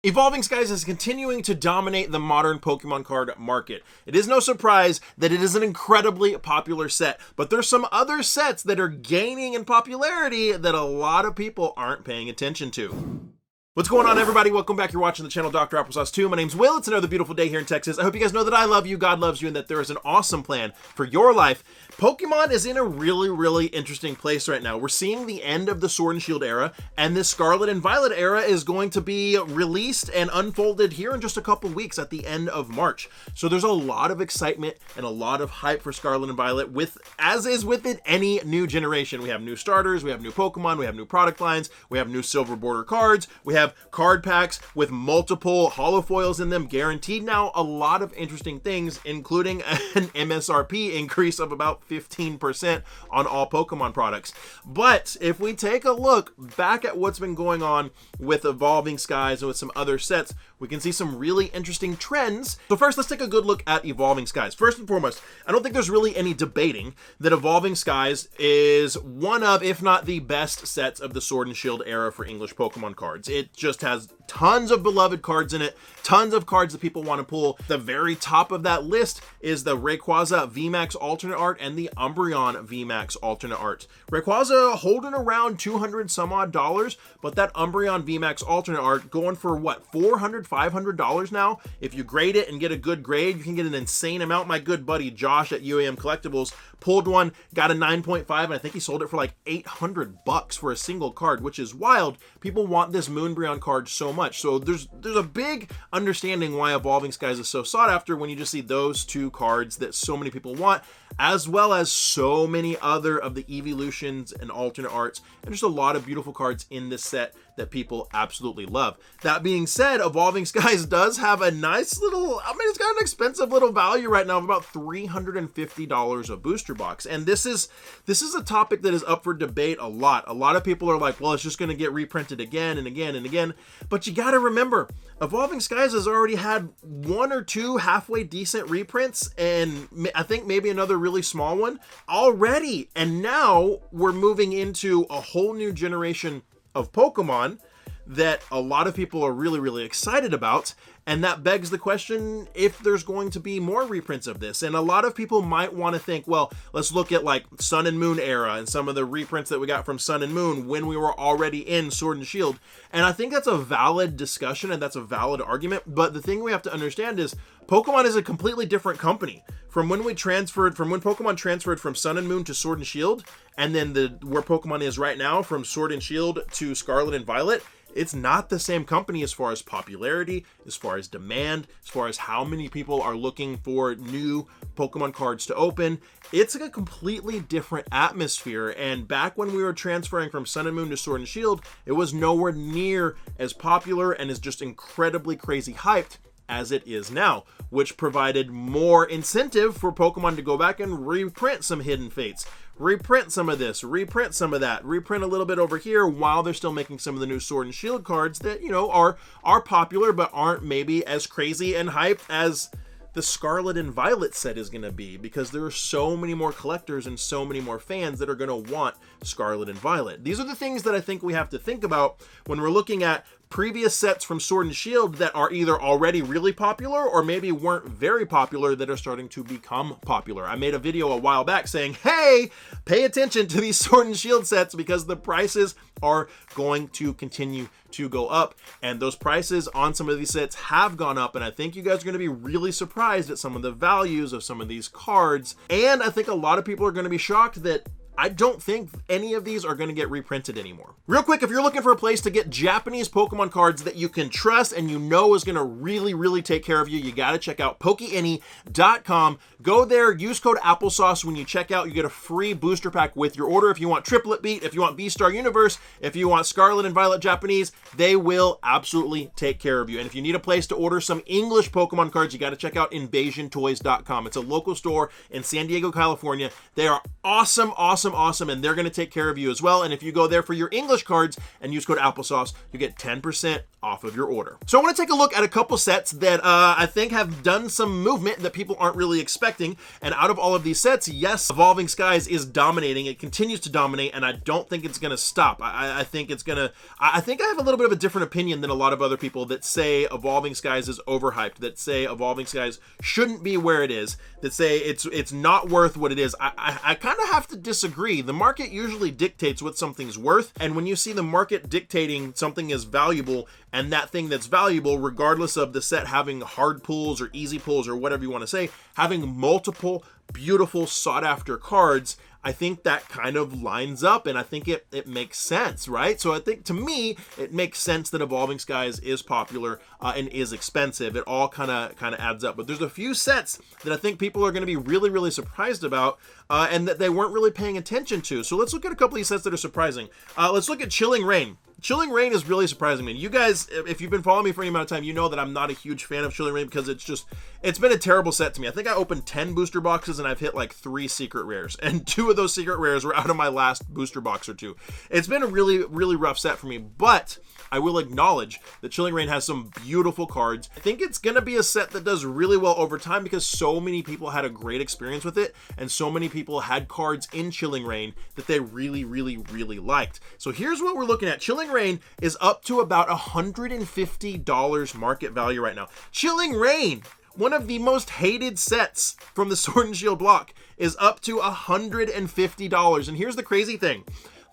Evolving Skies is continuing to dominate the modern Pokemon card market. It is no surprise that it is an incredibly popular set, but there's some other sets that are gaining in popularity that a lot of people aren't paying attention to. What's going on, everybody? Welcome back. You're watching the channel Dr. Applesauce 2. My name's Will. It's another beautiful day here in Texas. I hope you guys know that I love you, God loves you, and that there is an awesome plan for your life. Pokemon is in a really interesting place right now. We're seeing the end of the Sword and Shield era, and this Scarlet and Violet era is going to be released and unfolded here in just a couple weeks at the end of March. So there's a lot of excitement and a lot of hype for Scarlet and Violet, as is with it any new generation. We have new starters, we have new Pokemon, we have new product lines, we have new silver border cards, we have card packs with multiple holofoils in them guaranteed now. A lot of interesting things, including an MSRP increase of about 15% on all Pokemon products. But if we take a look back at what's been going on with Evolving Skies and with some other sets, we can see some really interesting trends. So first, let's take a good look at Evolving Skies. First and foremost, I don't think there's really any debating that Evolving Skies is one of, if not the best sets of the Sword and Shield era for English Pokemon cards. It just has tons of beloved cards in it, tons of cards that people want to pull. The very top of that list is the Rayquaza VMAX alternate art and the Umbreon VMAX alternate art. Rayquaza holding around $200 some odd, but that Umbreon VMAX alternate art going for what, $400, $500 now? If you grade it and get a good grade, you can get an insane amount. My good buddy Josh at UAM Collectibles pulled one, got a 9.5, and I think he sold it for like $800 for a single card, which is wild. People want this Moonbreon card so much. So there's a big understanding why Evolving Skies is so sought after when you just see those two cards that so many people want, as well as so many other of the evolutions and alternate arts, and just a lot of beautiful cards in this set that people absolutely love. That being said, Evolving Skies does have a nice little, I mean, it's got an expensive little value right now of about $350 a booster box. And this is a topic that is up for debate a lot. A lot of people are like, well, it's just going to get reprinted again and again and again. But you got to remember, Evolving Skies has already had one or two halfway decent reprints, and I think maybe another really small one already. And now we're moving into a whole new generation of Pokemon that a lot of people are really excited about, and that begs the question if there's going to be more reprints of this. And a lot of people might want to think, well, let's look at like Sun and Moon era and some of the reprints that we got from Sun and Moon when we were already in Sword and Shield. And I think that's a valid discussion and that's a valid argument, but the thing we have to understand is Pokemon is a completely different company. From when Pokemon transferred from Sun and Moon to Sword and Shield, and then where Pokemon is right now from Sword and Shield to Scarlet and Violet, it's not the same company as far as popularity, as far as demand, as far as how many people are looking for new Pokemon cards to open. It's like a completely different atmosphere. And back when we were transferring from Sun and Moon to Sword and Shield, it was nowhere near as popular and is just incredibly crazy hyped as it is now, which provided more incentive for Pokemon to go back and reprint some Hidden Fates, reprint some of this, reprint some of that, reprint a little bit over here while they're still making some of the new Sword and Shield cards that, you know, are popular but aren't maybe as crazy and hyped as the Scarlet and Violet set is going to be, because there are so many more collectors and so many more fans that are going to want Scarlet and Violet. These are the things that I think we have to think about when we're looking at previous sets from Sword and Shield that are either already really popular or maybe weren't very popular that are starting to become popular. I made a video a while back saying, hey, pay attention to these Sword and Shield sets because the prices are going to continue to go up, and those prices on some of these sets have gone up, and I think you guys are going to be really surprised at some of the values of some of these cards. And I think a lot of people are going to be shocked that I don't think any of these are going to get reprinted anymore. Real quick, if you're looking for a place to get Japanese Pokemon cards that you can trust and you know is going to really take care of you, you got to check out Pokeany.com. Go there, use code Applesauce when you check out. You get a free booster pack with your order. If you want Triplet Beat, if you want V-Star Universe, if you want Scarlet and Violet Japanese, they will absolutely take care of you. And if you need a place to order some English Pokemon cards, you got to check out InvasionToys.com. It's a local store in San Diego, California. They are awesome awesome, and they're going to take care of you as well. And if you go there for your English cards and use code Applesauce, you get 10% off of your order. So I want to take a look at a couple sets that I think have done some movement that people aren't really expecting. And out of all of these sets, yes, Evolving Skies is dominating. It continues to dominate, and I don't think it's going to stop. I think it's going to, I think I have a little bit of a different opinion than a lot of other people that say Evolving Skies is overhyped, that say Evolving Skies shouldn't be where it is, that say it's not worth what it is. I kind of have to disagree. The market usually dictates what something's worth, and when you see the market dictating something is valuable, and that thing that's valuable, regardless of the set having hard pulls or easy pulls or whatever you want to say, having multiple beautiful sought after cards, I think that kind of lines up, and I think it makes sense, right? So I think, to me, it makes sense that Evolving Skies is popular and is expensive. It all kind of adds up. But there's a few sets that I think people are going to be really, really surprised about and that they weren't really paying attention to. So let's look at a couple of these sets that are surprising. Let's look at Chilling Reign. Chilling Reign is really surprising me. You guys, if you've been following me for any amount of time, you know that I'm not a huge fan of Chilling Reign because it's been a terrible set to me. I think I opened 10 booster boxes and I've hit like 3 secret rares, and 2 of those secret rares were out of my last booster box or 2. It's been a really, really rough set for me, but I will acknowledge that Chilling Reign has some beautiful cards. I think it's going to be a set that does really well over time because so many people had a great experience with it, and so many people had cards in Chilling Reign that they really, really, really liked. So here's what we're looking at. Chilling Reign is up to about $150 market value right now. Chilling Reign, one of the most hated sets from the Sword and Shield block, is up to $150. And here's the crazy thing.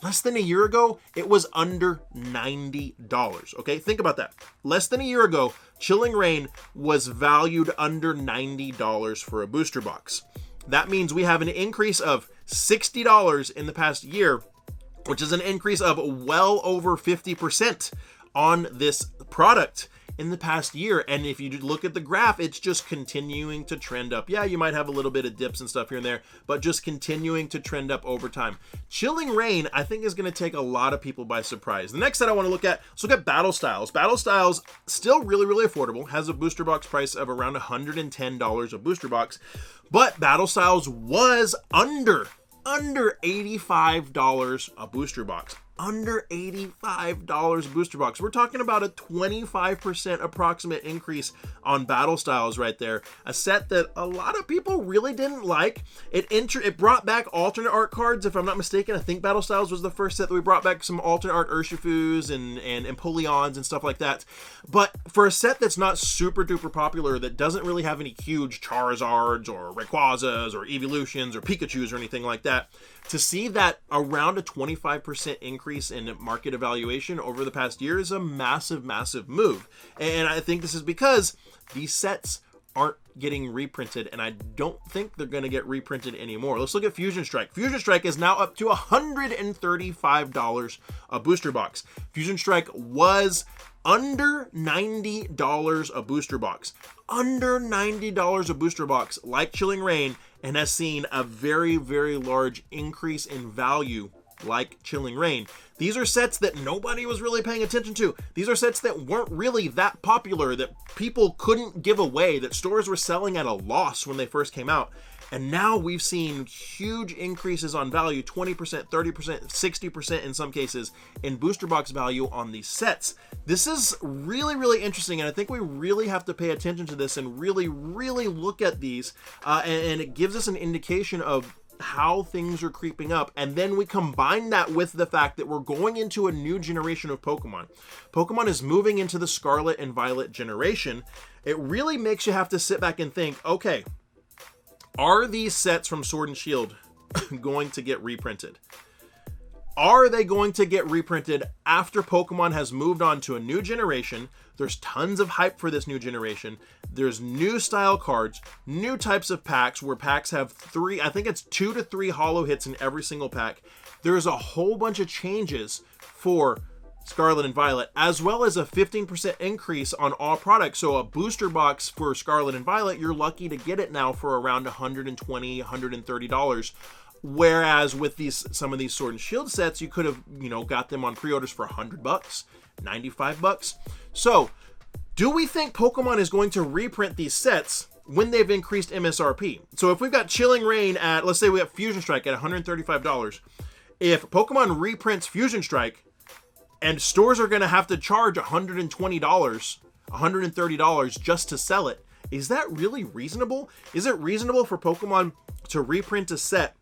Less than a year ago, it was under $90. Okay, think about that. Less than a year ago, Chilling Reign was valued under $90 for a booster box. That means we have an increase of $60 in the past year, which is an increase of well over 50% on this product in the past year. And if you look at the graph, it's just continuing to trend up. Yeah, you might have a little bit of dips and stuff here and there, but just continuing to trend up over time. Chilling Reign, I think, is going to take a lot of people by surprise. The next set I want to look at, let's look at Battle Styles. Battle Styles, still really, really affordable, has a booster box price of around $110 a booster box, but Battle Styles was under $85 a booster box. Under $85 a booster box. We're talking about a 25% approximate increase on Battle Styles right there. A set that a lot of people really didn't like. It brought back alternate art cards, if I'm not mistaken. I think Battle Styles was the first set that we brought back some alternate art Urshifus and Empoleons and stuff like that. But for a set that's not super duper popular, that doesn't really have any huge Charizards or Rayquazas or Evolutions or Pikachus or anything like that, to see that around a 25% increase in market evaluation over the past year is a massive, massive move. And I think this is because these sets aren't getting reprinted, and I don't think they're going to get reprinted anymore. Let's look at Fusion Strike. Fusion Strike is now up to $135 a booster box. Fusion Strike was under $90 a booster box. Under $90 a booster box, like Chilling Reign, and has seen a very, very large increase in value like Chilling Reign. These are sets that nobody was really paying attention to. These are sets that weren't really that popular, that people couldn't give away, that stores were selling at a loss when they first came out. And now we've seen huge increases on value, 20%, 30%, 60% in some cases, in booster box value on these sets. This is really, really interesting, and I think we really have to pay attention to this and really, really look at these, and it gives us an indication of how things are creeping up. And then we combine that with the fact that we're going into a new generation of Pokemon. Pokemon is moving into the Scarlet and Violet generation. It really makes you have to sit back and think, okay, are these sets from Sword and Shield going to get reprinted? Are they going to get reprinted after Pokemon has moved on to a new generation? There's tons of hype for this new generation. There's new style cards, new types of packs, where packs have 2 to 3 holo hits in every single pack. There's a whole bunch of changes for Scarlet and Violet, as well as a 15% increase on all products. So a booster box for Scarlet and Violet, you're lucky to get it now for around $120, $130. Whereas with some of these Sword and Shield sets, you could have, got them on pre-orders for $100, $95. So, do we think Pokemon is going to reprint these sets when they've increased MSRP. So if we've got Chilling Reign at, let's say we have Fusion Strike at $135, if Pokemon reprints Fusion Strike and stores are going to have to charge $120, $130 just to sell it, is that really reasonable? Is it reasonable for Pokemon to reprint a set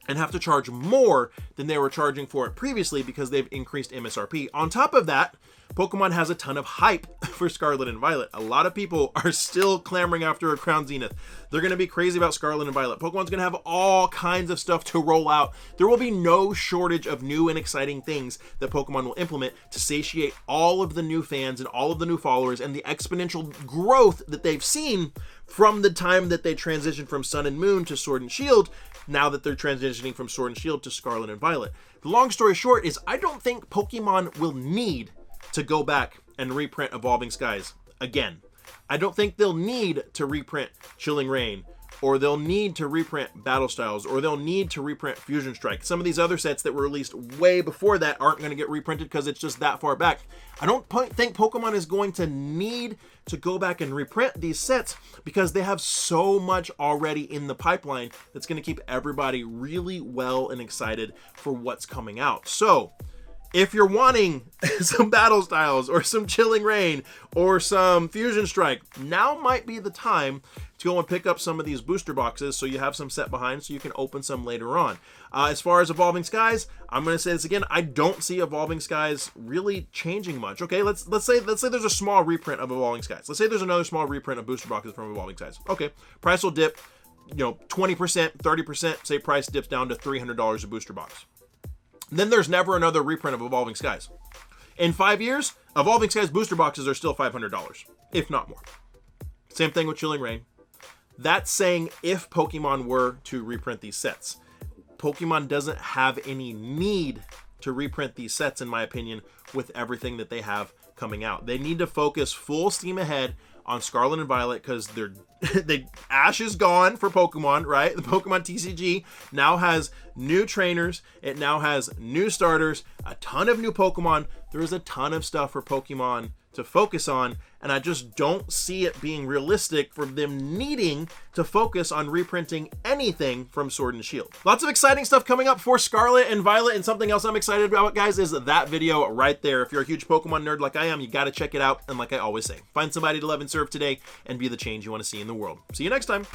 and have to charge more than they were charging for it previously because they've increased MSRP? On top of that, Pokemon has a ton of hype for Scarlet and Violet. A lot of people are still clamoring after a Crown Zenith. They're going to be crazy about Scarlet and Violet. Pokemon's going to have all kinds of stuff to roll out. There will be no shortage of new and exciting things that Pokemon will implement to satiate all of the new fans and all of the new followers and the exponential growth that they've seen from the time that they transitioned from Sun and Moon to Sword and Shield, now that they're transitioning from Sword and Shield to Scarlet and Violet. The long story short is I don't think Pokemon will need to go back and reprint Evolving Skies again. I don't think they'll need to reprint Chilling Reign, or they'll need to reprint Battle Styles, or they'll need to reprint Fusion Strike. Some of these other sets that were released way before that aren't going to get reprinted because it's just that far back. I don't think Pokemon is going to need to go back and reprint these sets because they have so much already in the pipeline that's going to keep everybody really well and excited for what's coming out. So if you're wanting some Battle Styles or some Chilling Reign or some Fusion Strike, now might be the time to go and pick up some of these booster boxes so you have some set behind so you can open some later on. As far as Evolving Skies, I'm going to say this again, I don't see Evolving Skies really changing much. Okay, let's say there's a small reprint of Evolving Skies. Let's say there's another small reprint of booster boxes from Evolving Skies. Okay, price will dip, 20%, 30%, say price dips down to $300 a booster box. Then there's never another reprint of Evolving Skies. In 5 years, Evolving Skies booster boxes are still $500, if not more. Same thing with Chilling Reign. That's saying if Pokemon were to reprint these sets. Pokemon doesn't have any need to reprint these sets, in my opinion, with everything that they have coming out. They need to focus full steam ahead on Scarlet and Violet because Ash is gone for Pokemon, right? The Pokemon TCG now has new trainers. It now has new starters, a ton of new Pokemon. There is a ton of stuff for Pokemon to focus on, and I just don't see it being realistic for them needing to focus on reprinting anything from Sword and Shield. Lots of exciting stuff coming up for Scarlet and Violet, and something else I'm excited about, guys, is that video right there. If you're a huge Pokemon nerd like I am, you got to check it out, and like I always say, find somebody to love and serve today and be the change you want to see in the world. See you next time.